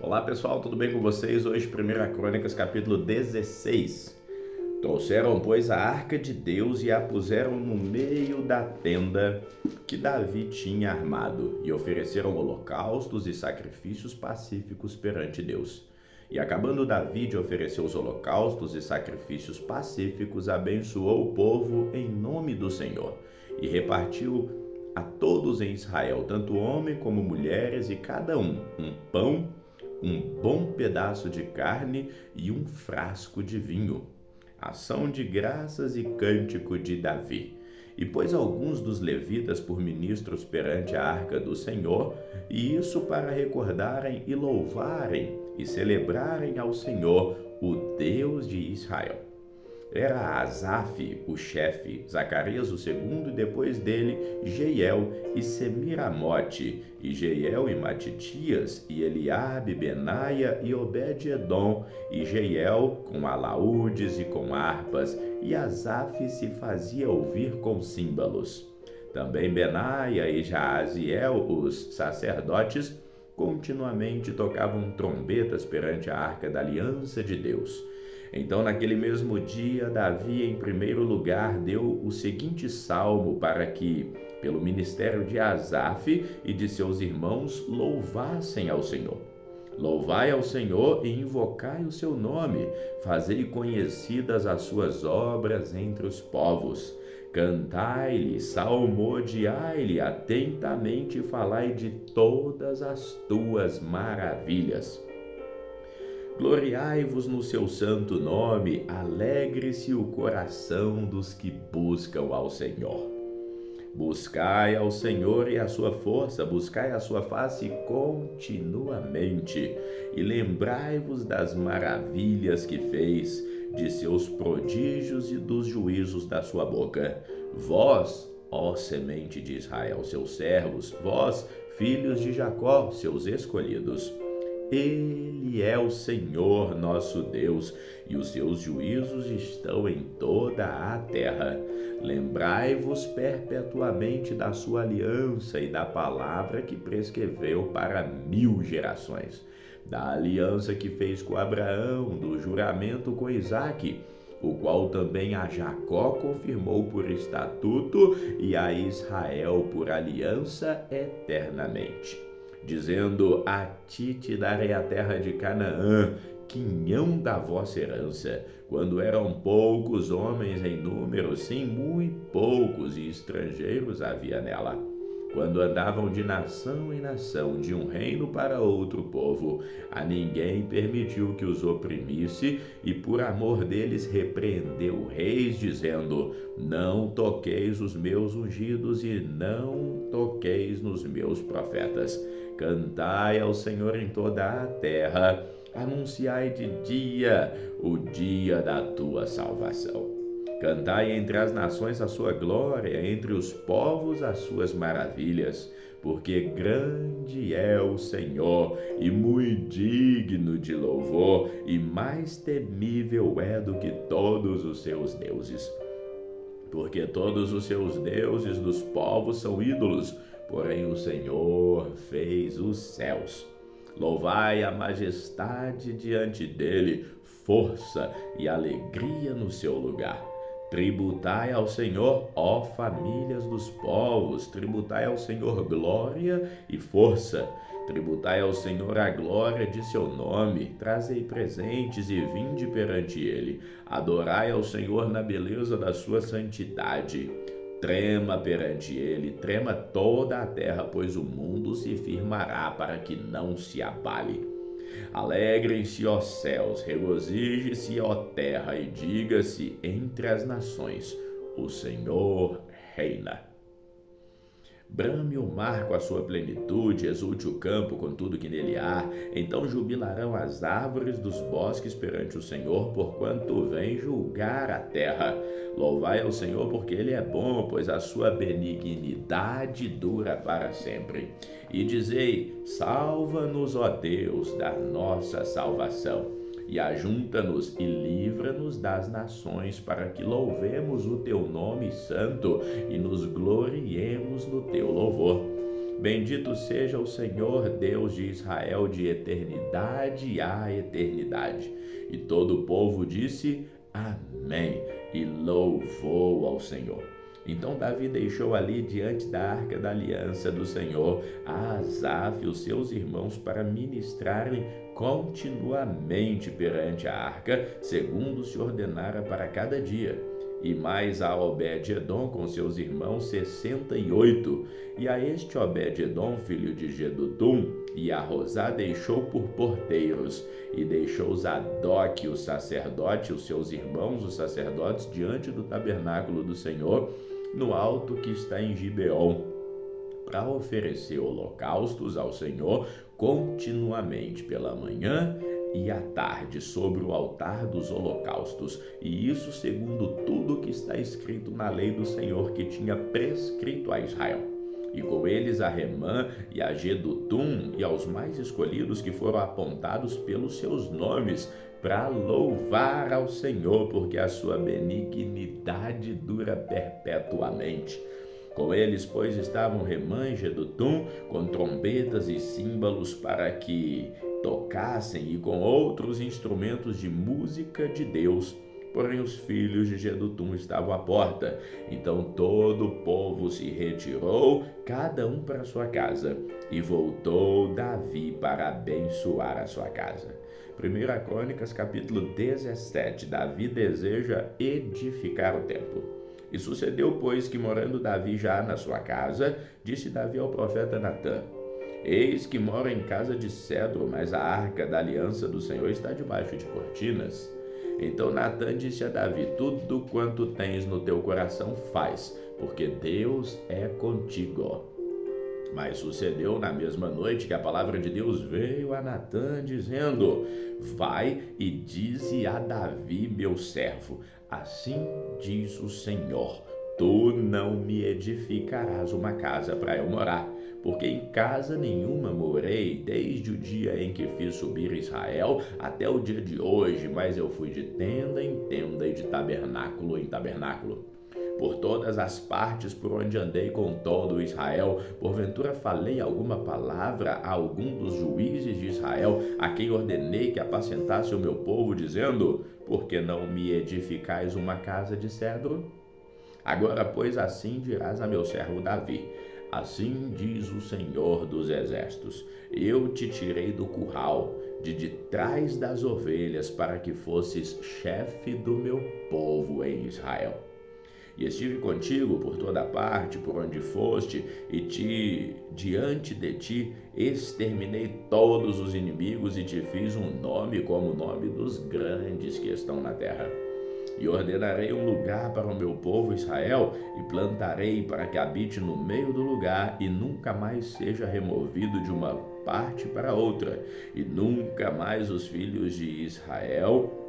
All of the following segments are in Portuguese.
Olá pessoal, tudo bem com vocês? Hoje, 1 Crônicas, capítulo 16. Trouxeram, pois, a arca de Deus e a puseram no meio da tenda que Davi tinha armado, e ofereceram holocaustos e sacrifícios pacíficos perante Deus. E acabando Davi de oferecer os holocaustos e sacrifícios pacíficos, abençoou o povo em nome do Senhor, e repartiu a todos em Israel, tanto homem como mulheres, e cada um pão, um bom pedaço de carne e um frasco de vinho. Ação de graças e cântico de Davi. E pôs alguns dos levitas por ministros perante a arca do Senhor, e isso para recordarem e louvarem e celebrarem ao Senhor, o Deus de Israel. Era Asaf o chefe, Zacarias o segundo, e depois dele Jeiel e Semiramote, e Jeiel e Matitias, e Eliabe, Benaia e Obed-edom, e Jeiel com alaúdes e com harpas, e Asaf se fazia ouvir com símbolos. Também Benaia e Jaaziel, os sacerdotes, continuamente tocavam trombetas perante a arca da aliança de Deus. Então, naquele mesmo dia, Davi, em primeiro lugar, deu o seguinte salmo para que, pelo ministério de Asaf e de seus irmãos, louvassem ao Senhor. Louvai ao Senhor e invocai o seu nome, fazei conhecidas as suas obras entre os povos. Cantai-lhe, salmodiai-lhe, atentamente falai de todas as tuas maravilhas. Gloriai-vos no seu santo nome, alegre-se o coração dos que buscam ao Senhor. Buscai ao Senhor e a sua força, buscai a sua face continuamente, e lembrai-vos das maravilhas que fez, de seus prodígios e dos juízos da sua boca. Vós, ó semente de Israel, seus servos, vós, filhos de Jacó, seus escolhidos. Ele é o Senhor nosso Deus, e os seus juízos estão em toda a terra. Lembrai-vos perpetuamente da sua aliança e da palavra que prescreveu para 1000 gerações, da aliança que fez com Abraão, do juramento com Isaque, o qual também a Jacó confirmou por estatuto e a Israel por aliança eternamente, dizendo: a ti te darei a terra de Canaã, quinhão da vossa herança, quando eram poucos homens em número, sim, muito poucos, e estrangeiros havia nela. Quando andavam de nação em nação, de um reino para outro povo, a ninguém permitiu que os oprimisse, e por amor deles repreendeu reis, dizendo: não toqueis os meus ungidos e não toqueis nos meus profetas. Cantai ao Senhor em toda a terra, anunciai de dia o dia da tua salvação. Cantai entre as nações a sua glória, entre os povos as suas maravilhas, porque grande é o Senhor e muito digno de louvor, e mais temível é do que todos os seus deuses. Porque todos os seus deuses dos povos são ídolos, porém o Senhor fez os céus. Louvai a majestade diante dele, força e alegria no seu lugar. Tributai ao Senhor, ó famílias dos povos, tributai ao Senhor glória e força. Tributai ao Senhor a glória de seu nome, trazei presentes e vinde perante ele. Adorai ao Senhor na beleza da sua santidade. Trema perante ele, trema toda a terra, pois o mundo se firmará para que não se abale. Alegrem-se, ó céus, regozije-se, ó terra, e diga-se entre as nações: o Senhor reina. Brame o mar com a sua plenitude, exulte o campo com tudo que nele há. Então jubilarão as árvores dos bosques perante o Senhor, porquanto vem julgar a terra. Louvai ao Senhor, porque ele é bom, pois a sua benignidade dura para sempre. E dizei: salva-nos, ó Deus, da nossa salvação, e ajunta-nos e livra-nos das nações, para que louvemos o teu nome santo e nos gloriemos no teu louvor. Bendito seja o Senhor Deus de Israel de eternidade a eternidade. E todo o povo disse amém e louvou ao Senhor. Então Davi deixou ali diante da arca da aliança do Senhor a Asaf e os seus irmãos para ministrarem continuamente perante a arca, segundo se ordenara para cada dia. E mais a Obed-edom com seus irmãos 68, e a este Obed-edom, filho de Jedutum, e a Rosá deixou por porteiros, e deixou Zadok, o sacerdote, os seus irmãos, os sacerdotes, diante do tabernáculo do Senhor, no alto que está em Gibeon, para oferecer holocaustos ao Senhor continuamente pela manhã e à tarde sobre o altar dos holocaustos, e isso segundo tudo que está escrito na lei do Senhor que tinha prescrito a Israel. E com eles a Remã e a Jedutum e aos mais escolhidos que foram apontados pelos seus nomes, para louvar ao Senhor, porque a sua benignidade dura perpetuamente. Com eles, pois, estavam Remã e Jedutum, com trombetas e símbolos para que tocassem, e com outros instrumentos de música de Deus. Porém, os filhos de Jedutum estavam à porta. Então todo o povo se retirou, cada um para sua casa, e voltou Davi para abençoar a sua casa. 1 Crônicas, capítulo 17. Davi deseja edificar o templo. E sucedeu, pois, que morando Davi já na sua casa, disse Davi ao profeta Natã: Eis que moro em casa de cedro, mas a arca da aliança do Senhor está debaixo de cortinas. Então Natã disse a Davi: Tudo quanto tens no teu coração faz, porque Deus é contigo. Mas sucedeu na mesma noite que a palavra de Deus veio a Natã, dizendo: Vai e dize a Davi, meu servo, assim diz o Senhor: Tu não me edificarás uma casa para eu morar, porque em casa nenhuma morei desde o dia em que fiz subir Israel até o dia de hoje, mas eu fui de tenda em tenda e de tabernáculo em tabernáculo. Por todas as partes por onde andei com todo Israel, porventura falei alguma palavra a algum dos juízes de Israel, a quem ordenei que apacentasse o meu povo, dizendo: Por que não me edificais uma casa de cedro? Agora, pois, assim dirás a meu servo Davi: Assim diz o Senhor dos Exércitos: Eu te tirei do curral, de trás das ovelhas, para que fosses chefe do meu povo em Israel. E estive contigo por toda parte, por onde foste, e diante de ti exterminei todos os inimigos e te fiz um nome como o nome dos grandes que estão na terra. E ordenarei um lugar para o meu povo Israel, e plantarei para que habite no meio do lugar, e nunca mais seja removido de uma parte para outra, e nunca mais os filhos de Israel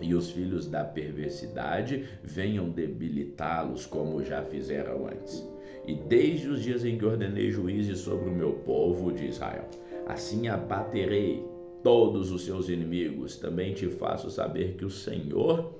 e os filhos da perversidade venham debilitá-los como já fizeram antes. E desde os dias em que ordenei juízes sobre o meu povo de Israel, assim abaterei todos os seus inimigos. Também te faço saber que o Senhor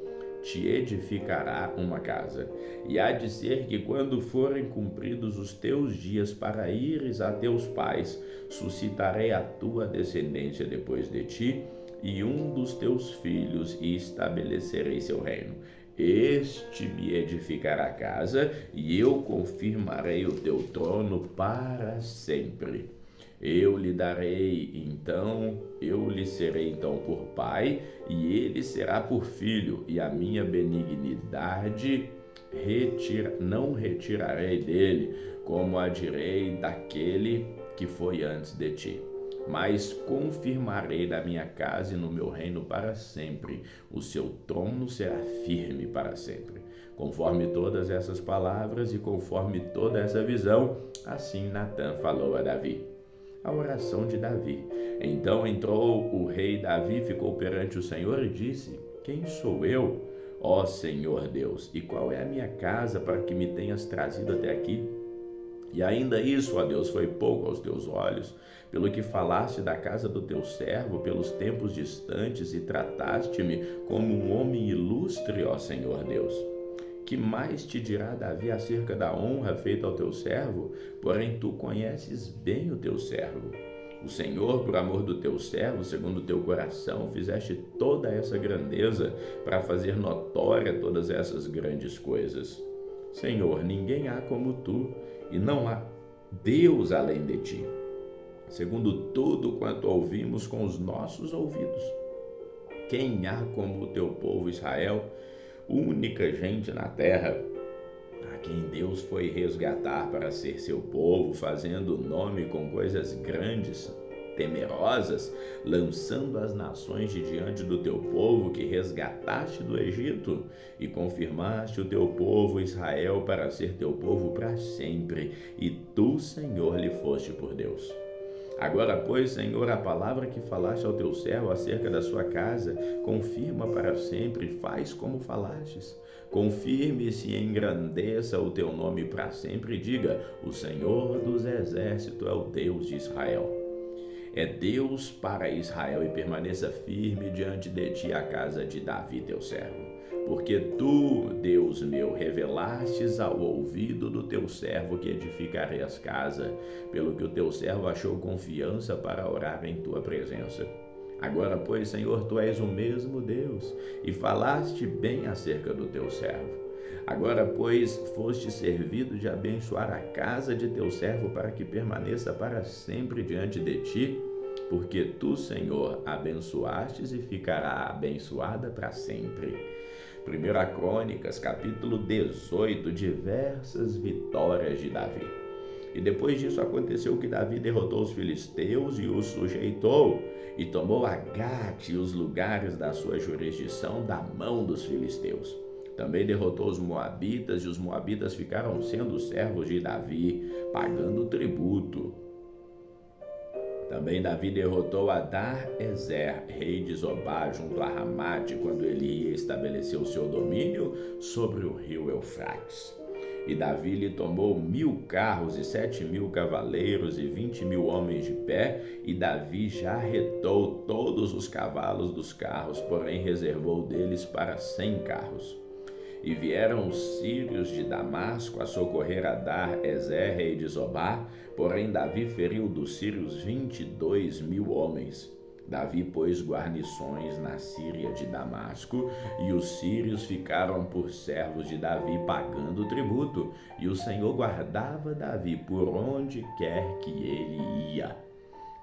te edificará uma casa. E há de ser que quando forem cumpridos os teus dias para ires a teus pais, suscitarei a tua descendência depois de ti, e um dos teus filhos, e estabelecerei seu reino. Este me edificará a casa, e eu confirmarei o teu trono para sempre. Eu lhe serei então por pai, e ele será por filho, e a minha benignidade não retirarei dele, como a direi daquele que foi antes de ti. Mas confirmarei na minha casa e no meu reino para sempre. O seu trono será firme para sempre. Conforme todas essas palavras e conforme toda essa visão, assim Natã falou a Davi. A oração de Davi. Então entrou o rei Davi, ficou perante o Senhor e disse: Quem sou eu, ó Senhor Deus? E qual é a minha casa para que me tenhas trazido até aqui? E ainda isso, ó Deus, foi pouco aos teus olhos, pelo que falaste da casa do teu servo pelos tempos distantes e trataste-me como um homem ilustre, ó Senhor Deus. Que mais te dirá Davi acerca da honra feita ao teu servo? Porém, tu conheces bem o teu servo. O Senhor, por amor do teu servo, segundo o teu coração, fizeste toda essa grandeza para fazer notória todas essas grandes coisas. Senhor, ninguém há como tu, e não há Deus além de ti, segundo tudo quanto ouvimos com os nossos ouvidos. Quem há como o teu povo Israel, única gente na terra, a quem Deus foi resgatar para ser seu povo, fazendo o nome com coisas grandes, temerosas, lançando as nações de diante do teu povo que resgataste do Egito e confirmaste o teu povo Israel para ser teu povo para sempre, e tu, Senhor, lhe foste por Deus. Agora, pois, Senhor, a palavra que falaste ao teu servo acerca da sua casa, confirma para sempre, faz como falastes. Confirme-se e engrandeça o teu nome para sempre, e diga: o Senhor dos exércitos é o Deus de Israel. É Deus para Israel, e permaneça firme diante de ti a casa de Davi, teu servo. Porque tu, Deus meu, revelastes ao ouvido do teu servo que edificarei casa, pelo que o teu servo achou confiança para orar em tua presença. Agora, pois, Senhor, tu és o mesmo Deus, e falaste bem acerca do teu servo. Agora, pois, foste servido de abençoar a casa de teu servo para que permaneça para sempre diante de ti, porque tu, Senhor, abençoastes e ficará abençoada para sempre. 1 Crônicas, capítulo 18, diversas vitórias de Davi. E depois disso aconteceu que Davi derrotou os filisteus e os sujeitou, e tomou a Gate e os lugares da sua jurisdição da mão dos filisteus. Também derrotou os moabitas, e os moabitas ficaram sendo servos de Davi, pagando tributo. Também Davi derrotou Adar-ezer, rei de Zobá, junto a Ramate, quando ele ia estabelecer o seu domínio sobre o rio Eufrates. E Davi lhe tomou 1000 carros e 7.000 cavaleiros e 20.000 homens de pé, e Davi já retou todos os cavalos dos carros, porém reservou deles para 100 carros. E vieram os sírios de Damasco a socorrer Adar-ezer, rei de Zobá, porém Davi feriu dos sírios 22.000 homens. Davi pôs guarnições na Síria de Damasco, e os sírios ficaram por servos de Davi, pagando tributo, e o Senhor guardava Davi por onde quer que ele ia.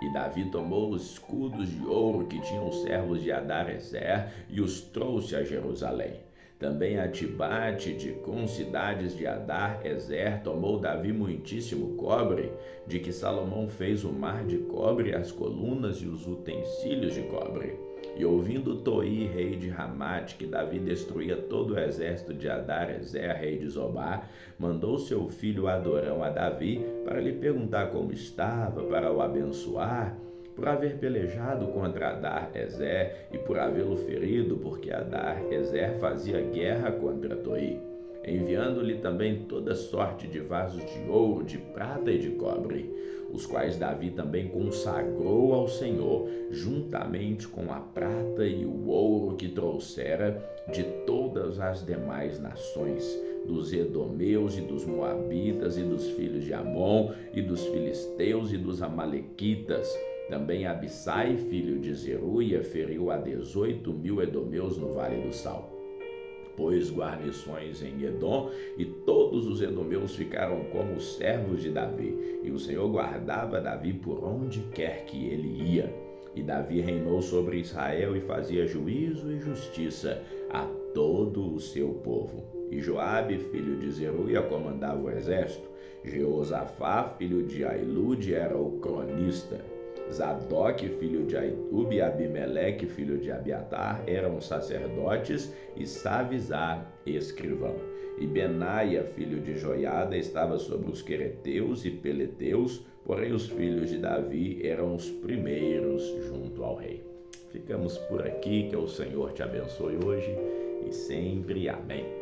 E Davi tomou os escudos de ouro que tinham os servos de Adar-ezer e os trouxe a Jerusalém. Também a Tibate, com cidades de Adar-ezer, tomou Davi muitíssimo cobre, de que Salomão fez o mar de cobre, as colunas e os utensílios de cobre. E ouvindo Toi, rei de Ramate, que Davi destruía todo o exército de Adar-ezer, rei de Zobá, mandou seu filho Adorão a Davi para lhe perguntar como estava, para o abençoar, por haver pelejado contra Adar-ezer e por havê-lo ferido, porque Adar-ezer fazia guerra contra Toi, enviando-lhe também toda sorte de vasos de ouro, de prata e de cobre, os quais Davi também consagrou ao Senhor, juntamente com a prata e o ouro que trouxera de todas as demais nações, dos edomeus e dos moabitas e dos filhos de Amon e dos filisteus e dos amalequitas. Também Abissai, filho de Zeruia, feriu a 18.000 edomeus no Vale do Sal. Pôs guarnições em Edom, e todos os edomeus ficaram como servos de Davi, e o Senhor guardava Davi por onde quer que ele ia. E Davi reinou sobre Israel e fazia juízo e justiça a todo o seu povo. E Joabe, filho de Zeruia, comandava o exército. Jeosafá, filho de Ailude, era o cronista. Zadok, filho de Aitube, e Abimeleque, filho de Abiatar, eram sacerdotes, e Savizá, escrivão. E Benaia, filho de Joiada, estava sobre os quereteus e peleteus, porém os filhos de Davi eram os primeiros junto ao rei. Ficamos por aqui, que o Senhor te abençoe hoje e sempre. Amém.